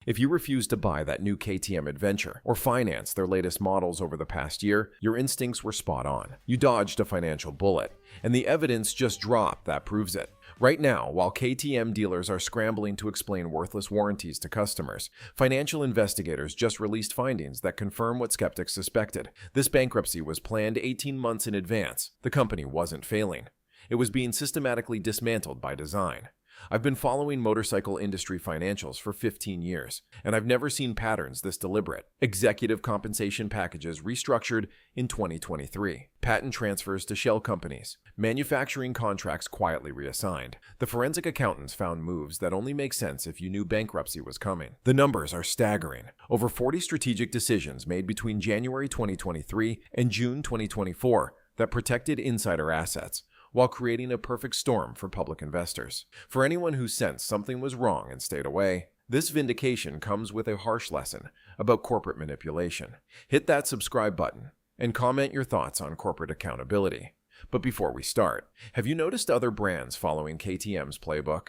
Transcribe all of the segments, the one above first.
If you refuse to buy that new KTM adventure or finance their latest models over the past year, your instincts were spot on. You dodged a financial bullet, and the evidence just dropped that proves it. Right now, while KTM dealers are scrambling to explain worthless warranties to customers, financial investigators just released findings that confirm what skeptics suspected. This bankruptcy was planned 18 months in advance. The company wasn't failing. It was being systematically dismantled by design. I've been following motorcycle industry financials for 15 years, and I've never seen patterns this deliberate. Executive compensation packages restructured in 2023. Patent transfers to shell companies. Manufacturing contracts quietly reassigned. The forensic accountants found moves that only make sense if you knew bankruptcy was coming. The numbers are staggering. Over 40 strategic decisions made between January 2023 and June 2024 that protected insider assets, while creating a perfect storm for public investors. For anyone who sensed something was wrong and stayed away, this vindication comes with a harsh lesson about corporate manipulation. Hit that subscribe button and comment your thoughts on corporate accountability. But before we start, have you noticed other brands following KTM's playbook?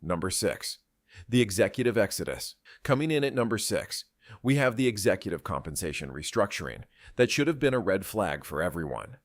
Number 6. The Executive Exodus. Coming in at number 6, we have the executive compensation restructuring that should have been a red flag for everyone.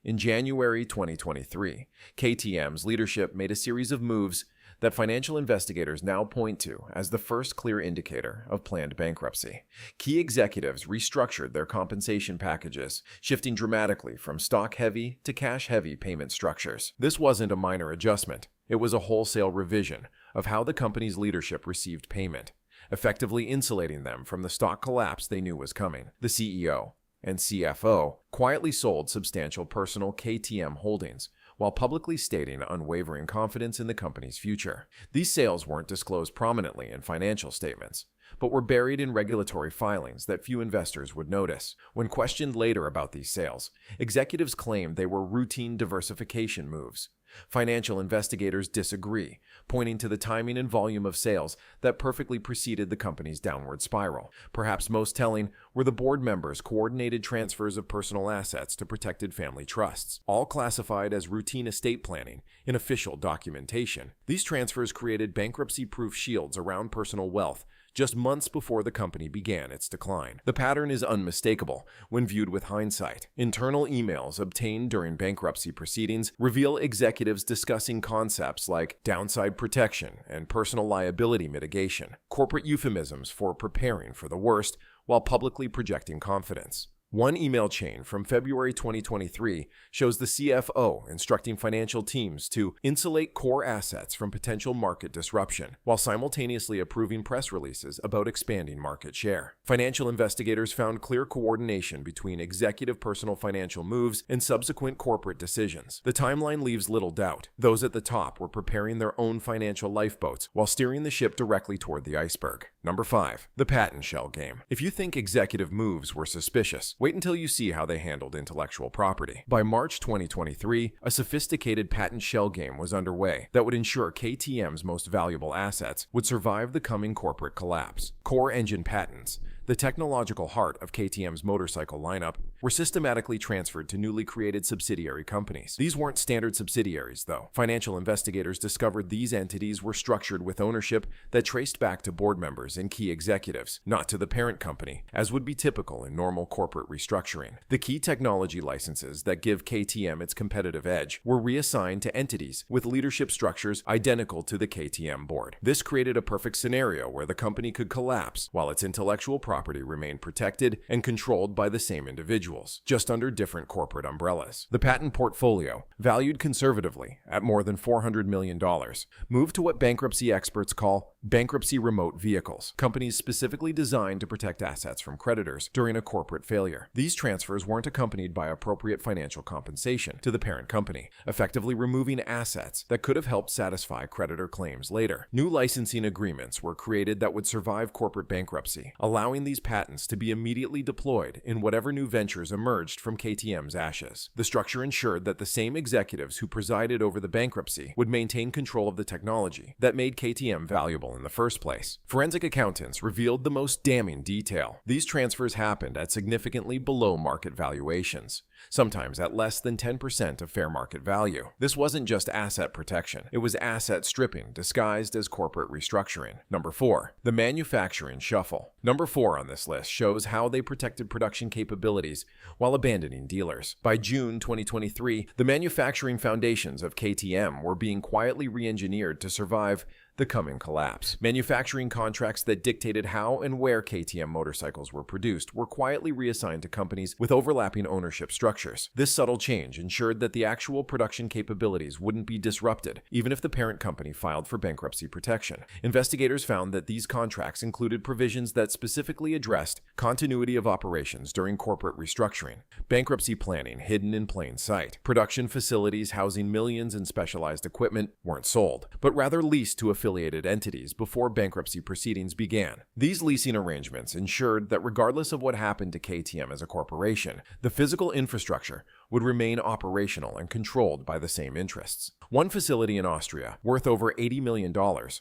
In January 2023, KTM's leadership made a series of moves that financial investigators now point to as the first clear indicator of planned bankruptcy. Key executives restructured their compensation packages, shifting dramatically from stock-heavy to cash-heavy payment structures. This wasn't a minor adjustment. It was a wholesale revision of how the company's leadership received payment, effectively insulating them from the stock collapse they knew was coming. The CEO and CFO quietly sold substantial personal KTM holdings while publicly stating unwavering confidence in the company's future. These sales weren't disclosed prominently in financial statements, but were buried in regulatory filings that few investors would notice. When questioned later about these sales, executives claimed they were routine diversification moves. Financial investigators disagree, pointing to the timing and volume of sales that perfectly preceded the company's downward spiral. Perhaps most telling were the board members' coordinated transfers of personal assets to protected family trusts, all classified as routine estate planning in official documentation. These transfers created bankruptcy-proof shields around personal wealth just months before the company began its decline. The pattern is unmistakable when viewed with hindsight. Internal emails obtained during bankruptcy proceedings reveal executives discussing concepts like downside protection and personal liability mitigation, corporate euphemisms for preparing for the worst while publicly projecting confidence. One email chain from February 2023 shows the CFO instructing financial teams to insulate core assets from potential market disruption, while simultaneously approving press releases about expanding market share. Financial investigators found clear coordination between executive personal financial moves and subsequent corporate decisions. The timeline leaves little doubt. Those at the top were preparing their own financial lifeboats while steering the ship directly toward the iceberg. Number 5. The patent shell game. If you think executive moves were suspicious, wait until you see how they handled intellectual property. By March 2023, a sophisticated patent shell game was underway that would ensure KTM's most valuable assets would survive the coming corporate collapse. Core engine patents, the technological heart of KTM's motorcycle lineup, were systematically transferred to newly created subsidiary companies. These weren't standard subsidiaries, though. Financial investigators discovered these entities were structured with ownership that traced back to board members and key executives, not to the parent company, as would be typical in normal corporate restructuring. The key technology licenses that give KTM its competitive edge were reassigned to entities with leadership structures identical to the KTM board. This created a perfect scenario where the company could collapse while its intellectual property remained protected and controlled by the same individuals, just under different corporate umbrellas. The patent portfolio, valued conservatively at more than $400 million, moved to what bankruptcy experts call bankruptcy remote vehicles, companies specifically designed to protect assets from creditors during a corporate failure. These transfers weren't accompanied by appropriate financial compensation to the parent company, effectively removing assets that could have helped satisfy creditor claims later. New licensing agreements were created that would survive corporate bankruptcy, allowing these patents to be immediately deployed in whatever new ventures emerged from KTM's ashes. The structure ensured that the same executives who presided over the bankruptcy would maintain control of the technology that made KTM valuable in the first place. Forensic accountants revealed the most damning detail. These transfers happened at significantly below market valuations, sometimes at less than 10% of fair market value. This wasn't just asset protection, it was asset stripping disguised as corporate restructuring. Number 4. The manufacturing shuffle. Number 4 on this list shows how they protected production capabilities while abandoning dealers. By June 2023, the manufacturing foundations of KTM were being quietly re-engineered to survive the coming collapse. Manufacturing contracts that dictated how and where KTM motorcycles were produced were quietly reassigned to companies with overlapping ownership structures. This subtle change ensured that the actual production capabilities wouldn't be disrupted, even if the parent company filed for bankruptcy protection. Investigators found that these contracts included provisions that specifically addressed continuity of operations during corporate restructuring, bankruptcy planning hidden in plain sight. Production facilities housing millions in specialized equipment weren't sold, but rather leased to affiliated entities before bankruptcy proceedings began. These leasing arrangements ensured that regardless of what happened to KTM as a corporation, the physical infrastructure would remain operational and controlled by the same interests. One facility in Austria, worth over $80 million,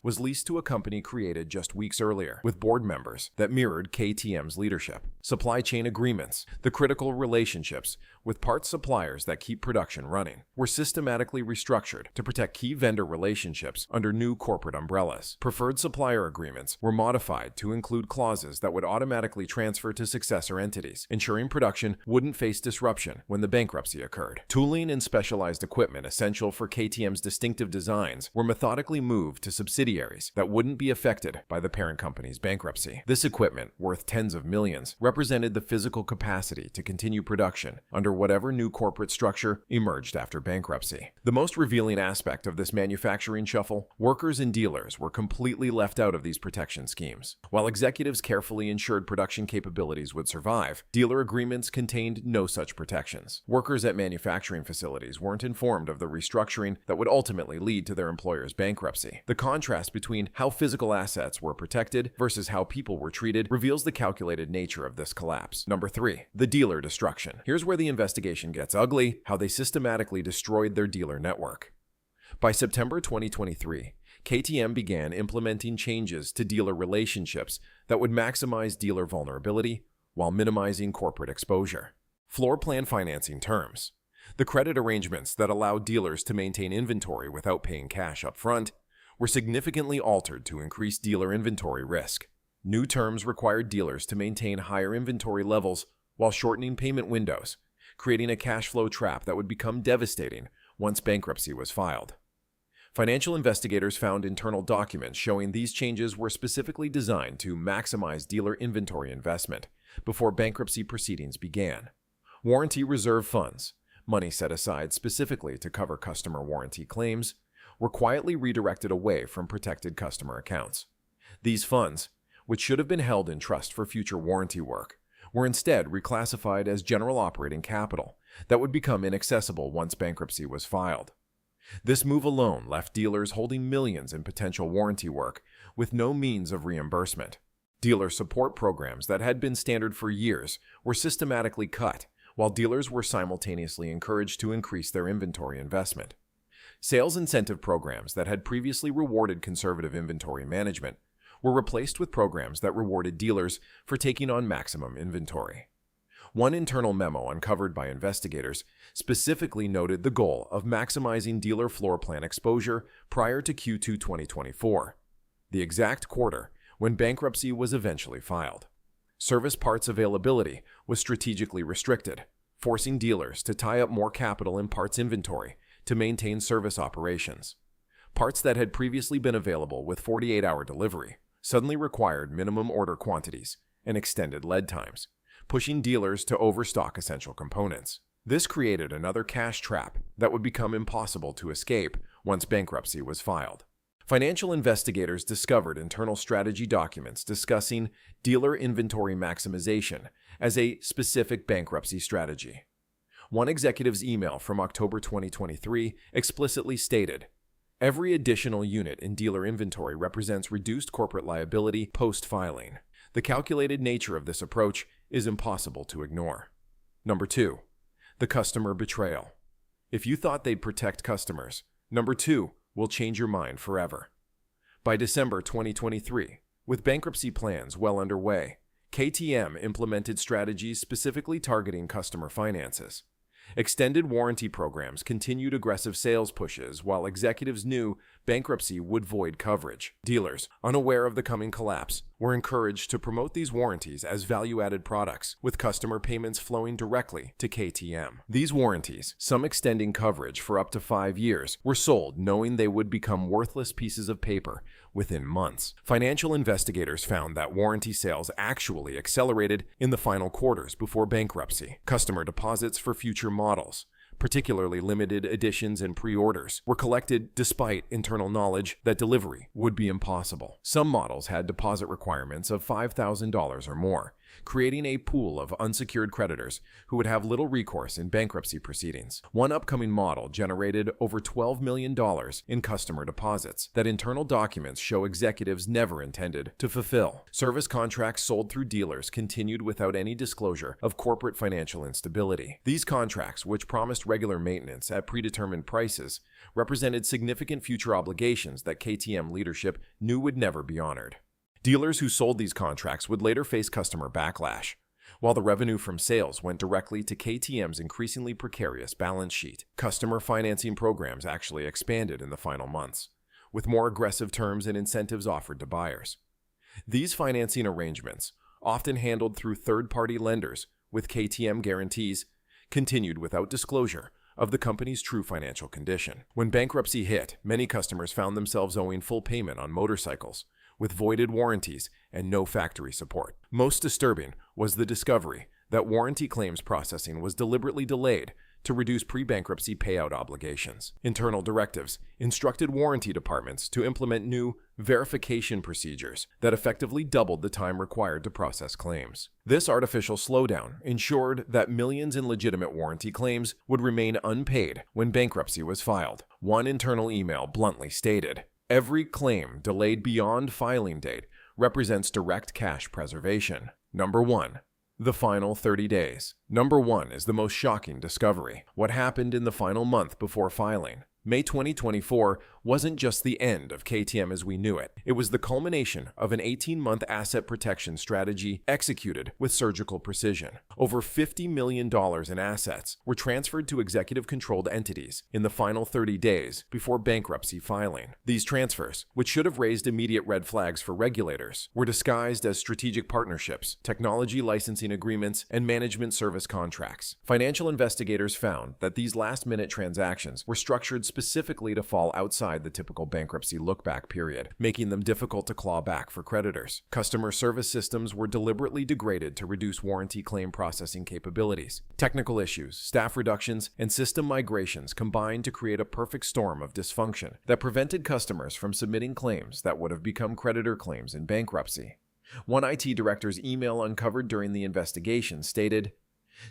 was leased to a company created just weeks earlier, with board members that mirrored KTM's leadership. Supply chain agreements, the critical relationships with parts suppliers that keep production running, were systematically restructured to protect key vendor relationships under new corporate umbrellas. Preferred supplier agreements were modified to include clauses that would automatically transfer to successor entities, ensuring production wouldn't face disruption when the bankruptcy occurred. Tooling and specialized equipment essential for KTM's distinctive designs were methodically moved to subsidiaries that wouldn't be affected by the parent company's bankruptcy. This equipment, worth tens of millions, represented the physical capacity to continue production under whatever new corporate structure emerged after bankruptcy. The most revealing aspect of this manufacturing shuffle, workers and dealers were completely left out of these protection schemes. While executives carefully ensured production capabilities would survive, dealer agreements contained no such protections. Workers at manufacturing facilities weren't informed of the restructuring that would ultimately lead to their employer's bankruptcy. The contrast between how physical assets were protected versus how people were treated reveals the calculated nature of this collapse. Number 3. The dealer destruction. Here's where the investigation gets ugly, how they systematically destroyed their dealer network. By September 2023, KTM began implementing changes to dealer relationships that would maximize dealer vulnerability while minimizing corporate exposure. Floor plan financing terms. The credit arrangements that allowed dealers to maintain inventory without paying cash up front were significantly altered to increase dealer inventory risk. New terms required dealers to maintain higher inventory levels while shortening payment windows, creating a cash flow trap that would become devastating once bankruptcy was filed. Financial investigators found internal documents showing these changes were specifically designed to maximize dealer inventory investment before bankruptcy proceedings began. Warranty reserve funds, money set aside specifically to cover customer warranty claims, were quietly redirected away from protected customer accounts. These funds, which should have been held in trust for future warranty work, were instead reclassified as general operating capital that would become inaccessible once bankruptcy was filed. This move alone left dealers holding millions in potential warranty work with no means of reimbursement. Dealer support programs that had been standard for years were systematically cut, while dealers were simultaneously encouraged to increase their inventory investment. Sales incentive programs that had previously rewarded conservative inventory management were replaced with programs that rewarded dealers for taking on maximum inventory. One internal memo uncovered by investigators specifically noted the goal of maximizing dealer floor plan exposure prior to Q2 2024, the exact quarter when bankruptcy was eventually filed. Service parts availability was strategically restricted, forcing dealers to tie up more capital in parts inventory to maintain service operations. Parts that had previously been available with 48-hour delivery suddenly required minimum order quantities and extended lead times, pushing dealers to overstock essential components. This created another cash trap that would become impossible to escape once bankruptcy was filed. Financial investigators discovered internal strategy documents discussing dealer inventory maximization as a specific bankruptcy strategy. One executive's email from October 2023 explicitly stated, "Every additional unit in dealer inventory represents reduced corporate liability post-filing." The calculated nature of this approach is impossible to ignore. Number 2. The customer betrayal. If you thought they'd protect customers, number 2 will change your mind forever. By December 2023, with bankruptcy plans well underway, KTM implemented strategies specifically targeting customer finances. Extended warranty programs continued aggressive sales pushes while executives knew bankruptcy would void coverage. Dealers, unaware of the coming collapse, were encouraged to promote these warranties as value-added products, with customer payments flowing directly to KTM. These warranties, some extending coverage for up to 5 years, were sold knowing they would become worthless pieces of paper within months. Financial investigators found that warranty sales actually accelerated in the final quarters before bankruptcy. Customer deposits for future models, particularly limited editions and pre-orders, were collected despite internal knowledge that delivery would be impossible. Some models had deposit requirements of $5,000 or more, creating a pool of unsecured creditors who would have little recourse in bankruptcy proceedings. One upcoming model generated over $12 million in customer deposits that internal documents show executives never intended to fulfill. Service contracts sold through dealers continued without any disclosure of corporate financial instability. These contracts, which promised regular maintenance at predetermined prices, represented significant future obligations that KTM leadership knew would never be honored. Dealers who sold these contracts would later face customer backlash, while the revenue from sales went directly to KTM's increasingly precarious balance sheet. Customer financing programs actually expanded in the final months, with more aggressive terms and incentives offered to buyers. These financing arrangements, often handled through third-party lenders with KTM guarantees, continued without disclosure of the company's true financial condition. When bankruptcy hit, many customers found themselves owing full payment on motorcycles, with voided warranties and no factory support. Most disturbing was the discovery that warranty claims processing was deliberately delayed to reduce pre-bankruptcy payout obligations. Internal directives instructed warranty departments to implement new verification procedures that effectively doubled the time required to process claims. This artificial slowdown ensured that millions in legitimate warranty claims would remain unpaid when bankruptcy was filed. One internal email bluntly stated, "Every claim delayed beyond filing date represents direct cash preservation." Number 1. The final 30 days. Number 1 is the most shocking discovery. What happened in the final month before filing? May 2024 wasn't just the end of KTM as we knew it. It was the culmination of an 18-month asset protection strategy executed with surgical precision. Over $50 million in assets were transferred to executive-controlled entities in the final 30 days before bankruptcy filing. These transfers, which should have raised immediate red flags for regulators, were disguised as strategic partnerships, technology licensing agreements, and management service contracts. Financial investigators found that these last-minute transactions were structured specifically to fall outside the typical bankruptcy look-back period, making them difficult to claw back for creditors. Customer service systems were deliberately degraded to reduce warranty claim processing capabilities. Technical issues, staff reductions, and system migrations combined to create a perfect storm of dysfunction that prevented customers from submitting claims that would have become creditor claims in bankruptcy. One IT director's email uncovered during the investigation stated,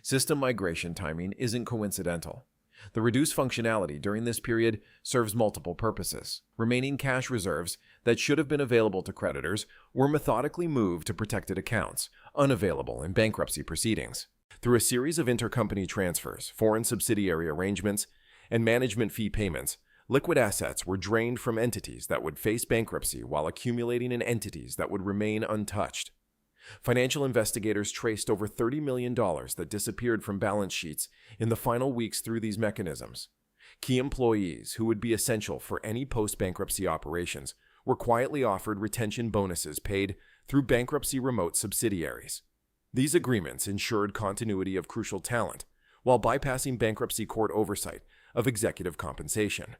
"System migration timing isn't coincidental. The reduced functionality during this period serves multiple purposes. Remaining cash reserves that should have been available to creditors were methodically moved to protected accounts, unavailable in bankruptcy proceedings. Through a series of intercompany transfers, foreign subsidiary arrangements, and management fee payments, liquid assets were drained from entities that would face bankruptcy while accumulating in entities that would remain untouched. Financial investigators traced over $30 million that disappeared from balance sheets in the final weeks through these mechanisms. Key employees who would be essential for any post-bankruptcy operations were quietly offered retention bonuses paid through bankruptcy remote subsidiaries. These agreements ensured continuity of crucial talent while bypassing bankruptcy court oversight of executive compensation.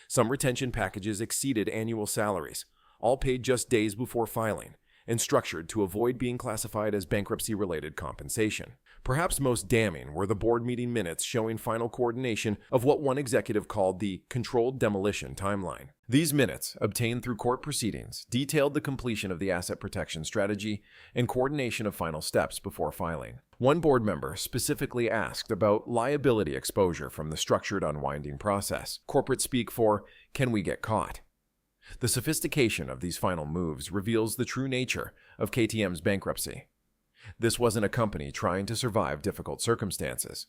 Some retention packages exceeded annual salaries, all paid just days before filing, and structured to avoid being classified as bankruptcy-related compensation. Perhaps most damning were the board meeting minutes showing final coordination of what one executive called the controlled demolition timeline. These minutes, obtained through court proceedings, detailed the completion of the asset protection strategy and coordination of final steps before filing. One board member specifically asked about liability exposure from the structured unwinding process, corporate speak for, "Can we get caught?" The sophistication of these final moves reveals the true nature of KTM's bankruptcy. This wasn't a company trying to survive difficult circumstances.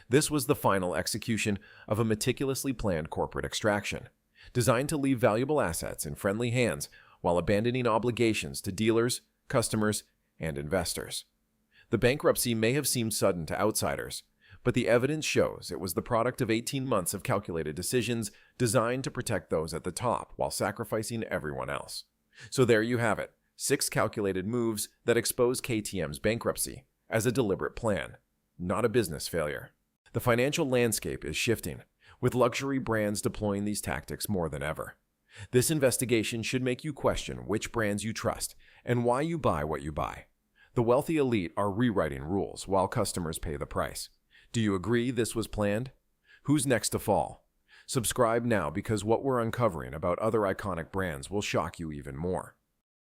This was the final execution of a meticulously planned corporate extraction, designed to leave valuable assets in friendly hands while abandoning obligations to dealers, customers, and investors. The bankruptcy may have seemed sudden to outsiders, but the evidence shows it was the product of 18 months of calculated decisions designed to protect those at the top while sacrificing everyone else. So there you have it, 6 calculated moves that expose KTM's bankruptcy as a deliberate plan, not a business failure. The financial landscape is shifting, with luxury brands deploying these tactics more than ever. This investigation should make you question which brands you trust and why you buy what you buy. The wealthy elite are rewriting rules while customers pay the price. Do you agree this was planned? Who's next to fall? Subscribe now because what we're uncovering about other iconic brands will shock you even more.